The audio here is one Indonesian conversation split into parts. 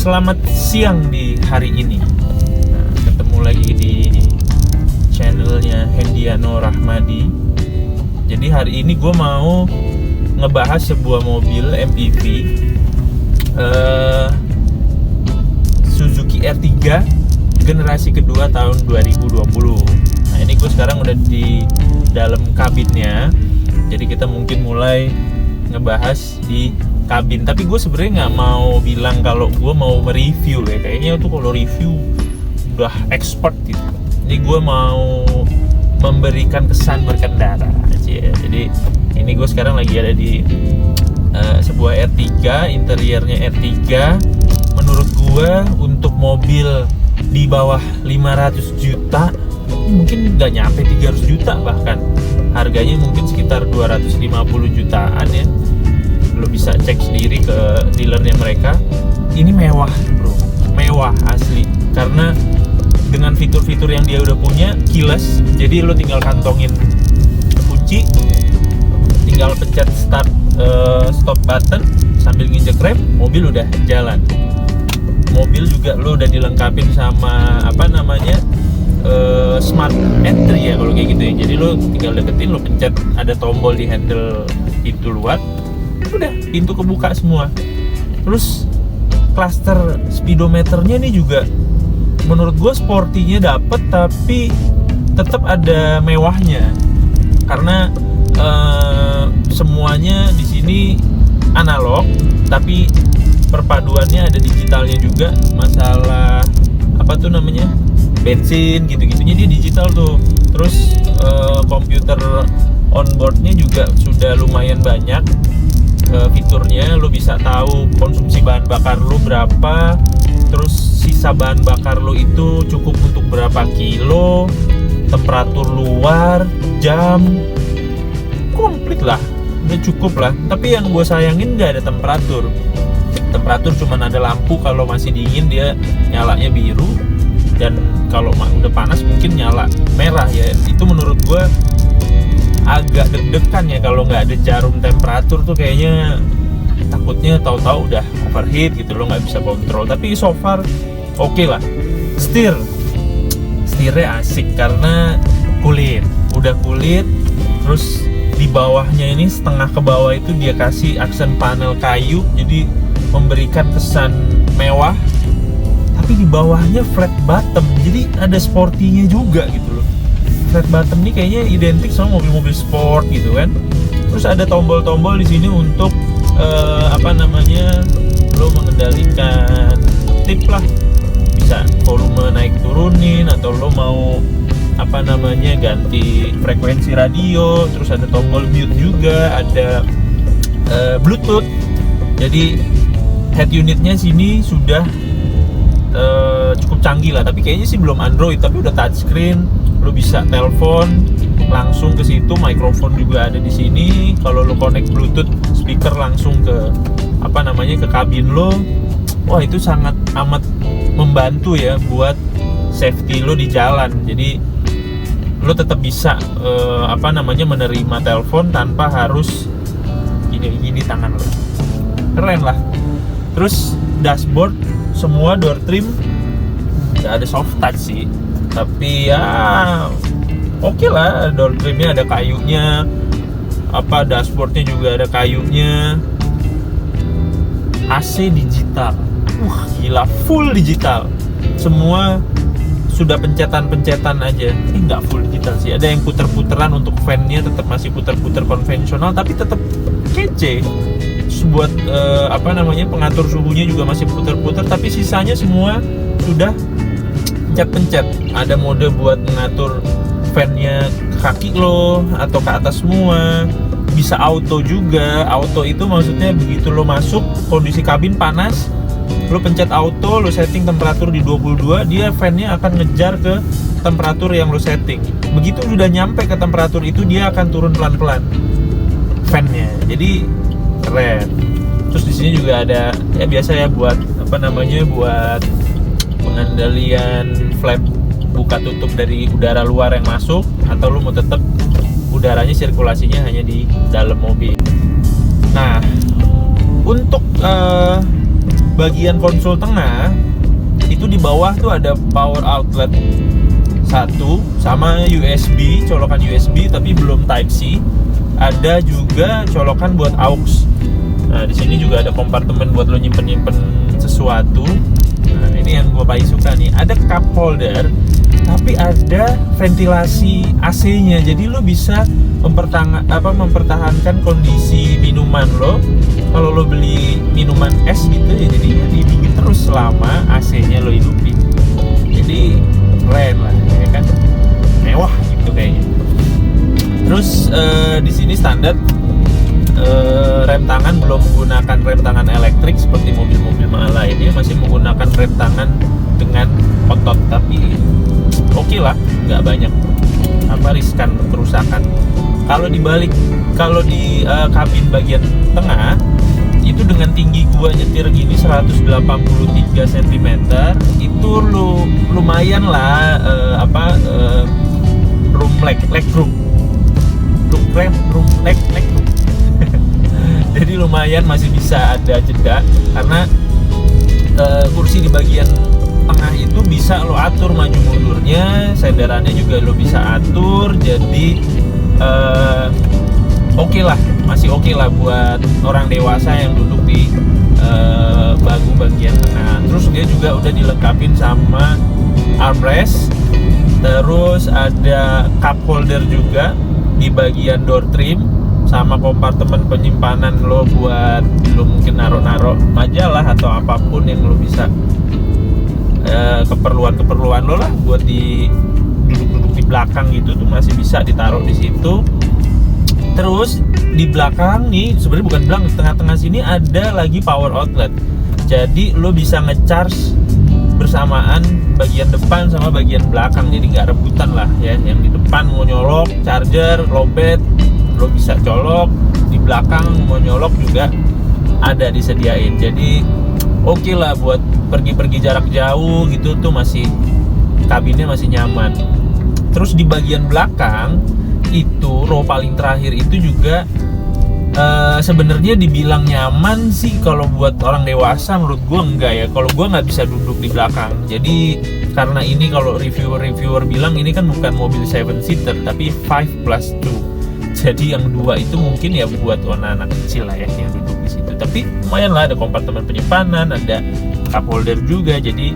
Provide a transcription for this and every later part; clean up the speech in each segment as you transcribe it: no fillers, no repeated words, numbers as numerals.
Selamat siang di hari ini. Nah, ketemu lagi di channelnya Hendiano Rahmadi. Jadi hari ini gue mau ngebahas sebuah mobil MPV Suzuki R3 generasi kedua tahun 2020. Nah ini gue sekarang udah di dalam kabinnya. Jadi kita mungkin mulai ngebahas di kabin. Tapi gue sebenarnya nggak mau bilang kalau gue mau mereview ya. Kayaknya tuh kalau review udah expert gitu. Ini gue mau memberikan kesan berkendara aja. Jadi ini gue sekarang lagi ada di sebuah R3, interiornya R3. Menurut gue untuk mobil di bawah 500 juta mungkin nggak nyampe 300 juta, bahkan harganya mungkin sekitar 250 jutaan ya. Lo bisa cek sendiri ke dealernya mereka. Ini mewah bro, mewah asli, karena dengan fitur-fitur yang dia udah punya, keyless. Jadi lo tinggal kantongin kunci, tinggal pencet start stop button sambil nginjek rem, mobil udah jalan. Mobil juga lo udah dilengkapin sama smart entry ya kalau kayak gitu ya. Jadi lo tinggal deketin, lo pencet ada tombol di handle pintu luar, udah pintu kebuka semua. Terus cluster speedometernya nih juga menurut gue sportinya dapet, tapi tetap ada mewahnya karena semuanya di sini analog tapi perpaduannya ada digitalnya juga. Masalah bensin gitu-gitunya dia digital tuh. Terus komputer onboardnya juga sudah lumayan banyak fiturnya. Lo bisa tahu konsumsi bahan bakar lo berapa, terus sisa bahan bakar lo itu cukup untuk berapa kilo, temperatur luar, jam, komplit lah, udah cukup lah. Tapi yang gue sayangin nggak ada temperatur. Temperatur cuman ada lampu, kalau masih dingin dia nyalanya biru, dan kalau udah panas mungkin nyala merah ya. Itu menurut gue agak deg-degan ya kalau nggak ada jarum temperatur tuh, kayaknya takutnya tahu-tahu udah overheat gitu, lo nggak bisa kontrol. Tapi so far oke lah. Setirnya asik karena udah kulit. Terus di bawahnya ini, setengah ke bawah itu dia kasih aksen panel kayu, jadi memberikan kesan mewah. Tapi di bawahnya flat bottom, jadi ada sportinya juga gitu loh. Flat bottom ini kayaknya identik sama mobil-mobil sport gitu kan. Terus ada tombol-tombol di sini untuk lo mengendalikan tip lah, bisa volume naik turunin, atau lo mau ganti frekuensi radio. Terus ada tombol mute juga, ada Bluetooth. Jadi head unitnya sini sudah cukup canggih lah, tapi kayaknya sih belum Android, tapi udah touchscreen. Lo bisa telepon langsung ke situ, mikrofon juga ada di sini. Kalau lo connect Bluetooth, speaker langsung ke ke kabin lo. Wah, itu sangat amat membantu ya buat safety lo di jalan. Jadi lo tetap bisa menerima telepon tanpa harus gini tangan lo. Keren lah. Terus dashboard semua door trim nggak ada soft touch sih, tapi ya oke lah. Door trimnya ada kayunya, dashboardnya juga ada kayunya. AC digital, gila, full digital. Semua sudah pencetan aja. Nggak full digital sih, ada yang puter-puteran untuk fan-nya, tetap masih puter-puter konvensional, tapi tetap kece. Buat pengatur suhunya juga masih puter-puter, tapi sisanya semua sudah pencet-pencet. Ada mode buat mengatur fan-nya ke kaki lo atau ke atas semua. Bisa auto juga. Auto itu maksudnya begitu lo masuk kondisi kabin panas, lo pencet auto, lo setting temperatur di 22, dia fan-nya akan ngejar ke temperatur yang lo setting. Begitu sudah nyampe ke temperatur itu, dia akan turun pelan-pelan fan-nya. Jadi keren. Terus di sini juga ada ya biasa ya buat buat pengendalian flap buka tutup dari udara luar yang masuk, atau lu mau tetap udaranya sirkulasinya hanya di dalam mobil. Nah, untuk bagian konsol tengah itu di bawah tuh ada power outlet satu sama USB, colokan USB tapi belum Type C. Ada juga colokan buat aux. Nah, di sini juga ada kompartemen buat lo nyimpen sesuatu. Nah, ini yang gue paling suka nih. Ada cup holder, tapi ada ventilasi AC-nya. Jadi lo bisa mempertahankan kondisi minuman lo. Kalau lo beli minuman es gitu ya, jadinya dingin terus selama AC-nya lo hidupin. Jadi keren lah, ya kan? Mewah gitu kayaknya. Terus di sini standar rem tangan belum menggunakan rem tangan elektrik seperti mobil-mobil mahal lainnya, masih menggunakan rem tangan dengan otot, tapi oke lah, nggak banyak riskan kerusakan. Kalau di kabin bagian tengah itu dengan tinggi gua nyetir gini 183 cm itu lumayan lah legroom. Jadi lumayan masih bisa ada jeda karena kursi di bagian tengah itu bisa lo atur maju mundurnya, senderannya juga lo bisa atur. Jadi masih oke lah buat orang dewasa yang duduk di bahu bagian tengah. Terus dia juga udah dilengkapin sama armrest, terus ada cup holder juga di bagian door trim, sama kompartemen penyimpanan lo buat lo mungkin naro majalah atau apapun yang lo bisa keperluan lo lah buat duduk di belakang gitu tuh masih bisa ditaruh di situ. Terus di belakang nih, sebenarnya bukan belakang, tengah-tengah sini ada lagi power outlet. Jadi lo bisa ngecharge bersamaan bagian depan sama bagian belakang, jadi nggak rebutan lah ya. Yang di depan mau nyolok charger lowbat lo bisa colok, di belakang mau nyolok juga ada disediain. Jadi oke lah buat pergi-pergi jarak jauh gitu tuh kabinnya masih nyaman. Terus di bagian belakang itu row paling terakhir itu juga sebenarnya dibilang nyaman sih kalau buat orang dewasa, menurut gue enggak ya. Kalau gue nggak bisa duduk di belakang. Jadi karena ini kalau reviewer bilang ini kan bukan mobil 7-seater tapi 5+2. Jadi yang 2 itu mungkin ya buat anak-anak kecil lah ya yang duduk di situ. Tapi lumayan lah, ada kompartemen penyimpanan, ada cup holder juga. Jadi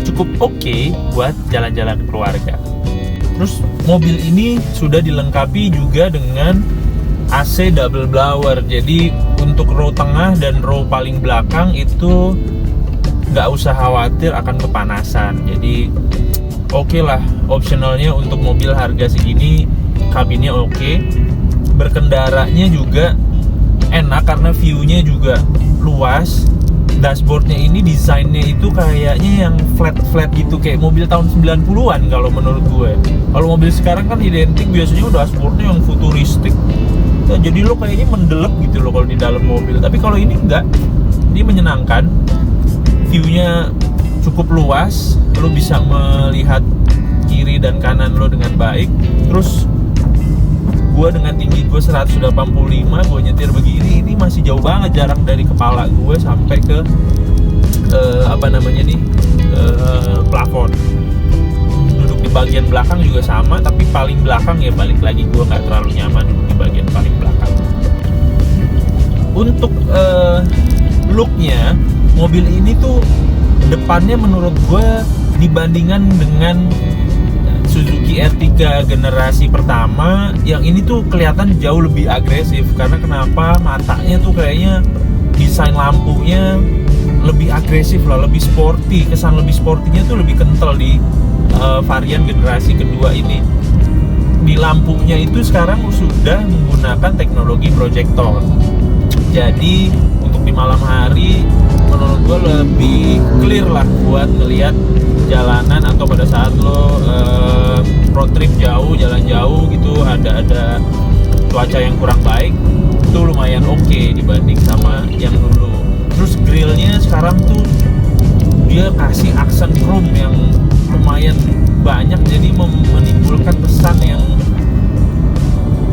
cukup oke buat jalan-jalan keluarga. Terus mobil ini sudah dilengkapi juga dengan AC double blower. Jadi untuk row tengah dan row paling belakang itu nggak usah khawatir akan kepanasan. Jadi oke lah, optionalnya untuk mobil harga segini kabinnya oke. Berkendaranya juga enak karena view-nya juga luas. Dashboardnya ini desainnya itu kayaknya yang flat gitu, kayak mobil tahun 90-an kalau menurut gue. Kalau mobil sekarang kan identik biasanya dashboardnya yang futuristik ya, jadi lo kayaknya mendelep gitu lo kalau di dalam mobil. Tapi kalau ini enggak, ini menyenangkan, view-nya cukup luas, lo bisa melihat kiri dan kanan lo dengan baik. Terus gue dengan tinggi gue 185, gue nyetir begini, ini masih jauh banget jarak dari kepala gue sampai ke plafon. Duduk di bagian belakang juga sama, tapi paling belakang ya balik lagi gue nggak terlalu nyaman duduk di bagian paling belakang. Untuk looknya mobil ini tuh depannya menurut gue dibandingkan dengan Suzuki R3 generasi pertama, yang ini tuh kelihatan jauh lebih agresif. Karena kenapa? Matanya tuh kayaknya desain lampunya lebih agresif lah, lebih sporty. Kesan lebih sportinya tuh lebih kental di varian generasi kedua ini. Di lampunya itu sekarang sudah menggunakan teknologi proyektor. Jadi untuk di malam hari menurut gue lebih clear lah buat ngelihat jalanan, atau pada saat lo road trip jauh, jalan jauh gitu, ada cuaca yang kurang baik, itu lumayan oke dibanding sama yang dulu. Terus grillnya sekarang tuh dia kasih aksen chrome yang lumayan banyak, jadi menimbulkan kesan yang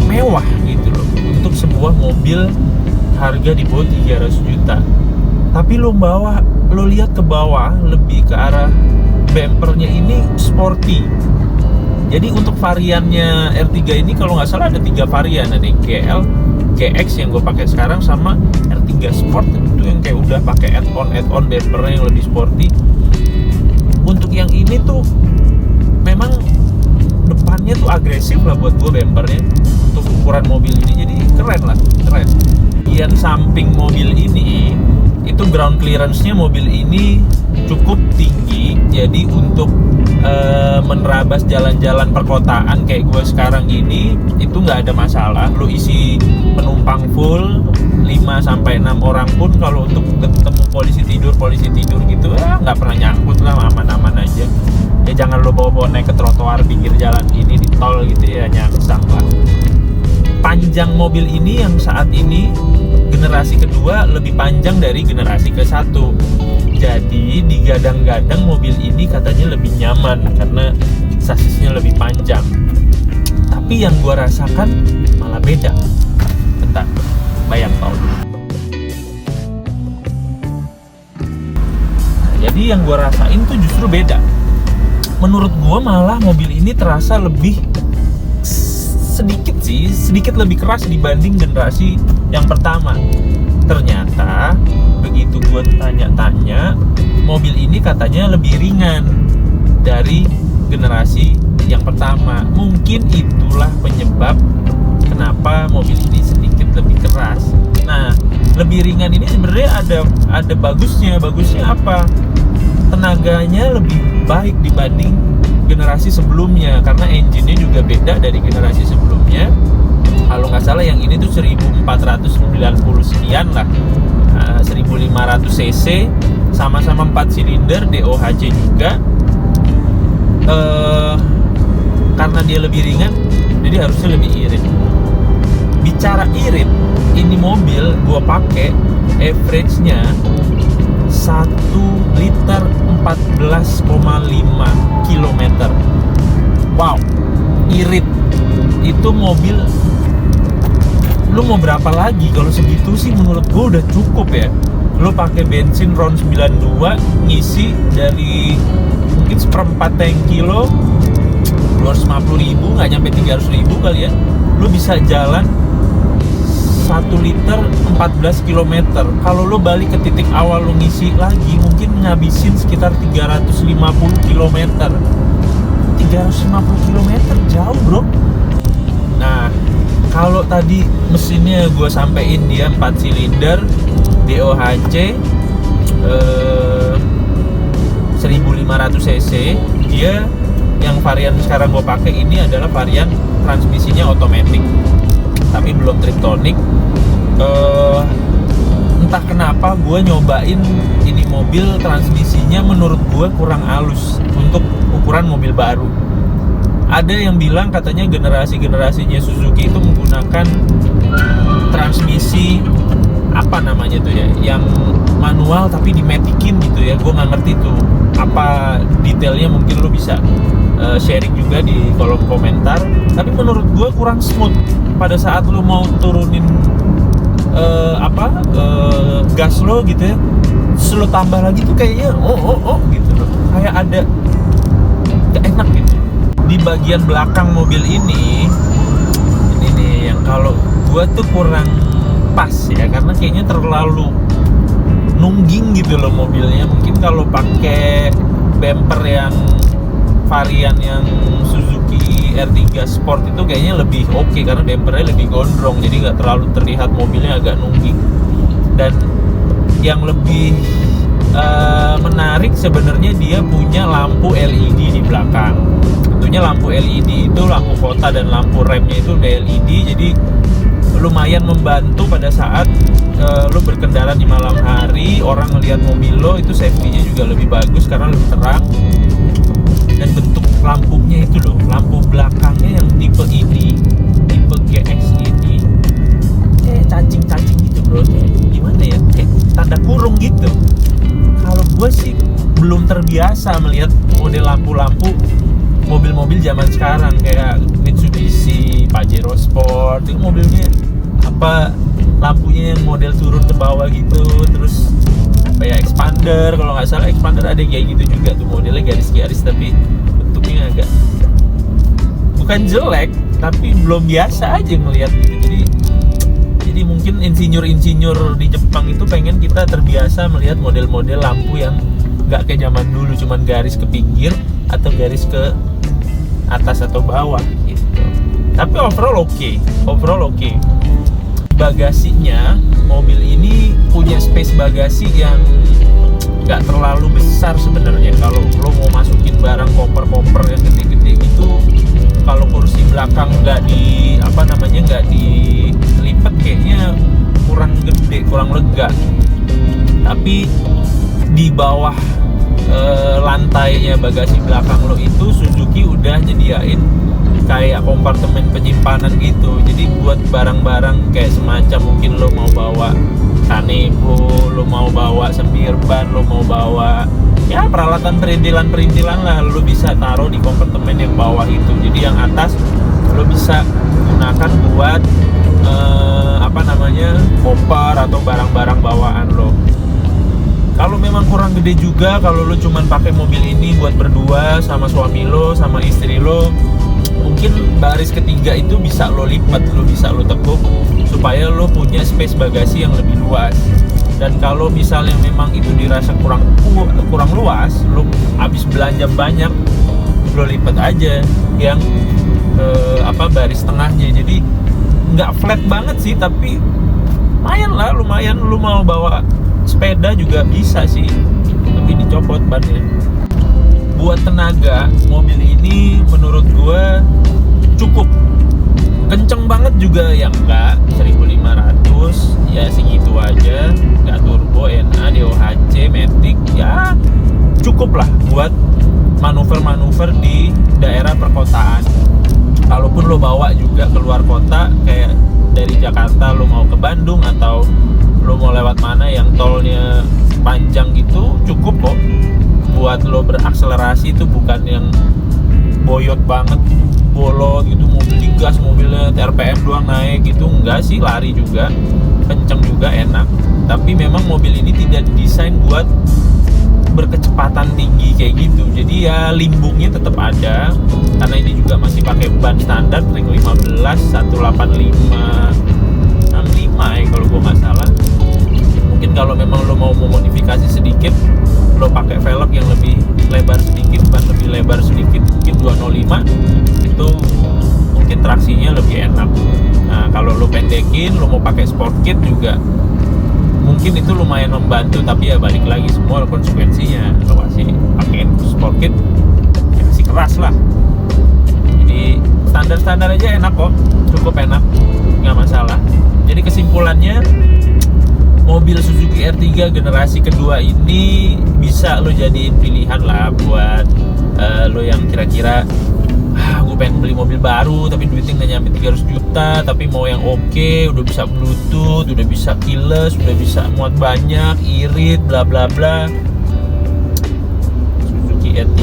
mewah gitu loh untuk sebuah mobil harga di bawah 300 juta. Tapi lo lihat ke bawah lebih ke arah bumpernya ini sporty. Jadi untuk variannya R3 ini kalau nggak salah ada 3 varian, ada GL, GX yang gue pakai sekarang sama R3 Sport itu yang kayak udah pakai add-on bumpernya yang lebih sporty. Untuk yang ini tuh memang depannya tuh agresif lah buat gue bumpernya untuk ukuran mobil ini, jadi keren. Bagian samping mobil ini itu ground clearance-nya mobil ini cukup tinggi, jadi untuk menerabas jalan-jalan perkotaan kayak gue sekarang gini itu nggak ada masalah. Lu isi penumpang full 5-6 orang pun kalau untuk ketemu polisi tidur gitu nggak pernah nyangkut lah, aman-aman aja. Ya jangan lo bawa naik ke trotoar pinggir jalan ini di tol gitu ya, nyangsang lah. Panjang mobil ini yang saat ini generasi kedua lebih panjang dari generasi ke-1. Jadi digadang-gadang mobil ini katanya lebih nyaman karena sasisnya lebih panjang. Tapi yang gua rasakan malah beda. Bentar, bayang tol dulu. Nah, jadi yang gua rasain tuh justru beda. Menurut gua malah mobil ini terasa lebih sedikit lebih keras dibanding generasi yang pertama. Ternyata begitu gue tanya-tanya, mobil ini katanya lebih ringan dari generasi yang pertama. Mungkin itulah penyebab kenapa mobil ini sedikit lebih keras. Nah, lebih ringan ini sebenarnya ada bagusnya. Bagusnya apa? Tenaganya lebih baik dibanding generasi sebelumnya karena engine-nya juga beda dari generasi sebelumnya. Kalau nggak salah yang ini tuh 1490 sekian lah, 1500 cc, sama-sama 4 silinder DOHC juga. Karena dia lebih ringan jadi harusnya lebih irit. Bicara irit, ini mobil gua pakai average-nya 1 liter 14,5 km. Wow, irit. Itu mobil lu mau berapa lagi? Kalau segitu sih menurut gue udah cukup ya. Lu pakai bensin RON 92 ngisi dari mungkin seperempat tangki lo 250.000, nggak nyampe 300.000 kali ya. Lu bisa jalan 1 liter 14 km. Kalau lo balik ke titik awal lo ngisi lagi mungkin ngabisin sekitar 350 km. 350 km jauh bro. Nah, kalau tadi mesinnya gue sampein dia 4 silinder DOHC 1500 cc. Dia yang varian sekarang gue pakai ini adalah varian transmisinya otomatis, tapi belum triptonic. Entah kenapa gue nyobain ini mobil transmisinya menurut gue kurang halus untuk ukuran mobil baru. Ada yang bilang katanya generasinya Suzuki itu menggunakan transmisi apa namanya tuh ya, yang manual tapi dimatikin gitu ya. Gue nggak ngerti tuh apa detailnya, mungkin lo bisa sharing juga di kolom komentar. Tapi menurut gue kurang smooth pada saat lo mau turunin gas lo gitu ya, terus lo tambah lagi tuh kayaknya gitu loh, kayak ada gak enak gitu di bagian belakang mobil ini nih yang kalau gue tuh kurang pas ya, karena kayaknya terlalu nungging gitu loh mobilnya. Mungkin kalau pakai bumper yang varian yang Suzuki R3 Sport itu kayaknya lebih oke karena bumpernya lebih gondrong, jadi nggak terlalu terlihat mobilnya agak nungging. Dan yang lebih menarik sebenarnya dia punya lampu LED di belakang. Tentunya lampu LED itu lampu kota dan lampu remnya itu udah LED, jadi lumayan membantu pada saat lo berkendara di malam hari. Orang ngelihat mobil lo itu safety-nya juga lebih bagus karena lebih terang. Dan bentuk lampunya itu loh, lampu belakangnya yang tipe ini, tipe GX ini cacing-cacing gitu bro, kayak gimana ya, kayak tanda kurung gitu. Kalau gue sih belum terbiasa melihat model lampu-lampu mobil-mobil zaman sekarang kayak Mitsubishi Pajero Sport. Itu mobilnya apa, lampunya yang model turun ke bawah gitu, terus kayak expander, kalau nggak salah expander ada kayak gitu juga tuh, modelnya garis-garis tapi bentuknya agak bukan jelek tapi belum biasa aja ngelihat gitu. Jadi mungkin insinyur di Jepang itu pengen kita terbiasa melihat model-model lampu yang nggak kayak zaman dulu cuman garis ke pinggir atau garis ke atas atau bawah gitu. Tapi overall oke. Bagasinya mobil ini punya space bagasi yang nggak terlalu besar sebenarnya. Kalau lo mau masukin barang koper yang gede-gede gitu, kalau kursi belakang nggak dilipat kayaknya kurang gede, kurang lega. Tapi di bawah lantainya bagasi belakang lo itu Suzuki udah nyediain kayak kompartemen penyimpanan gitu. Jadi buat barang-barang kayak semacam mungkin lo mau bawa kanebo, lo mau bawa sempir ban, lo mau bawa ya peralatan perintilan lah, lo bisa taruh di kompartemen yang bawah itu. Jadi yang atas lo bisa gunakan buat koper atau barang-barang bawaan lo. Kalau memang kurang gede juga, kalau lo cuman pakai mobil ini buat berdua sama suami lo, sama istri lo, mungkin baris ketiga itu bisa lo lipat, lo bisa lo tekuk supaya lo punya space bagasi yang lebih luas. Dan kalau misalnya memang itu dirasa kurang luas, lo habis belanja banyak, lo lipat aja yang baris tengahnya. Jadi nggak flat banget sih, tapi lumayan lo mau bawa sepeda juga bisa sih, tapi dicopot bannya. Buat tenaga, mobil ini menurut gue cukup. Kenceng banget juga ya enggak, 1500 ya segitu aja, nggak turbo, NA, DOHC, Matic, ya cukup lah buat manuver-manuver di daerah perkotaan. Kalaupun lo bawa juga keluar kota, kayak dari Jakarta lo mau ke Bandung atau lo mau lewat mana yang tolnya panjang gitu, cukup kok buat lo berakselerasi. Itu bukan yang boyot banget, bolot gitu, mobil digas, mobilnya RPM doang naik gitu, enggak sih, lari juga, kenceng juga, enak. Tapi memang mobil ini tidak didesain buat berkecepatan tinggi kayak gitu. Jadi ya limbungnya tetap ada, karena ini juga masih pakai ban standar ring 15 185 ya kalau gue nggak salah. Mungkin kalau memang lo mau memodifikasi sedikit, lo pakai velg yang lebih lebar sedikit, ban lebih lebar sedikit, mungkin 205, itu mungkin traksinya lebih enak. Nah kalau lo pendekin, lo mau pakai sport kit juga mungkin itu lumayan membantu, tapi ya balik lagi semua konsekuensinya. Lo masih pakai sport kit ya masih keras lah. Jadi standar aja enak kok, cukup enak, nggak masalah. Jadi kesimpulannya, mobil Suzuki R3 generasi kedua ini bisa lo jadiin pilihan lah buat lo yang kira-kira gue pengen beli mobil baru tapi duitnya nggak nyampe 300 juta, tapi mau yang oke, udah bisa bluetooth, udah bisa keyless, udah bisa muat banyak, irit, bla bla bla. Suzuki R3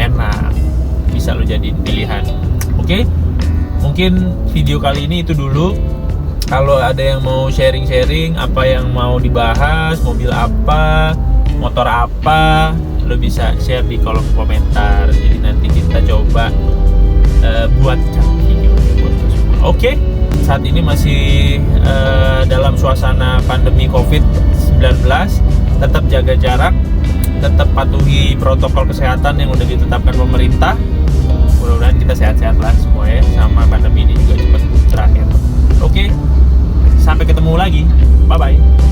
enak, bisa lo jadiin pilihan. Oke? Mungkin video kali ini itu dulu. Kalau ada yang mau sharing-sharing apa yang mau dibahas, mobil apa, motor apa, lo bisa share di kolom komentar. Jadi nanti kita coba buatkan videonya buat lo semua. Oke, saat ini masih dalam suasana pandemi COVID-19. Tetap jaga jarak, tetap patuhi protokol kesehatan yang udah ditetapkan pemerintah. Mudah-mudahan kita sehat-sehat lah semua ya, sama pandemi ini juga cepat berakhir. Oke, sampai ketemu lagi. Bye-bye.